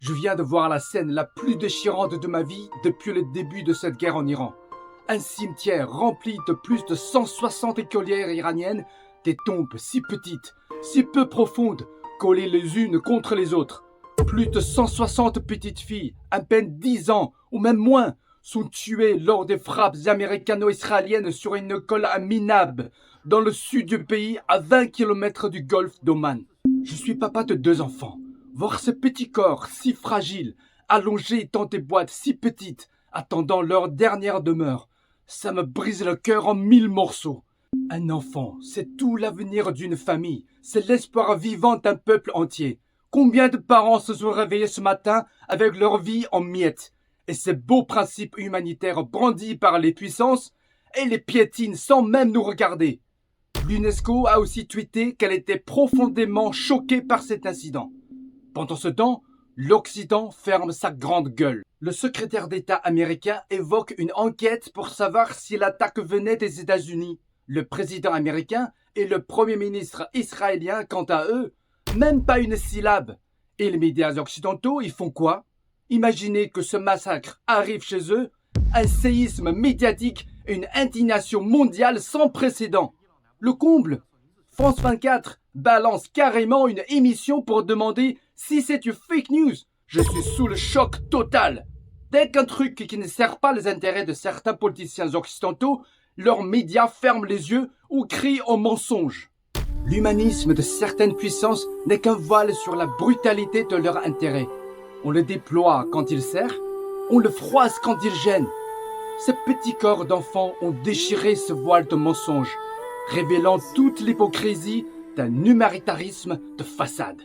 Je viens de voir la scène la plus déchirante de ma vie depuis le début de cette guerre en Iran. Un cimetière rempli de plus de 160 écolières iraniennes, des tombes si petites, si peu profondes, collées les unes contre les autres. Plus de 160 petites filles, à peine 10 ans, ou même moins, sont tuées lors des frappes américano-israéliennes sur une école à Minab, dans le sud du pays, à 20 km du golfe d'Oman. Je suis papa de 2 enfants. Voir ce petit corps si fragile, allongé dans des boîtes si petites, attendant leur dernière demeure, ça me brise le cœur en 1000 morceaux. Un enfant, c'est tout l'avenir d'une famille, c'est l'espoir vivant d'un peuple entier. Combien de parents se sont réveillés ce matin avec leur vie en miettes, et ces beaux principes humanitaires brandis par les puissances, et les piétinent sans même nous regarder. L'UNESCO a aussi tweeté qu'elle était profondément choquée par cet incident. Pendant ce temps, l'Occident ferme sa grande gueule. Le secrétaire d'État américain évoque une enquête pour savoir si l'attaque venait des États-Unis. Le président américain et le premier ministre israélien, quant à eux, même pas une syllabe. Et les médias occidentaux, ils font quoi? Imaginez que ce massacre arrive chez eux, un séisme médiatique et une indignation mondiale sans précédent. Le comble, France 24 balance carrément une émission pour demander si c'est du fake news. Je suis sous le choc total. Dès qu'un truc qui ne sert pas les intérêts de certains politiciens occidentaux, leurs médias ferment les yeux ou crient au mensonge. L'humanisme de certaines puissances n'est qu'un voile sur la brutalité de leurs intérêts. On le déploie quand il sert, on le froisse quand il gêne. Ces petits corps d'enfants ont déchiré ce voile de mensonge, révélant toute l'hypocrisie d'un humanitarisme de façade.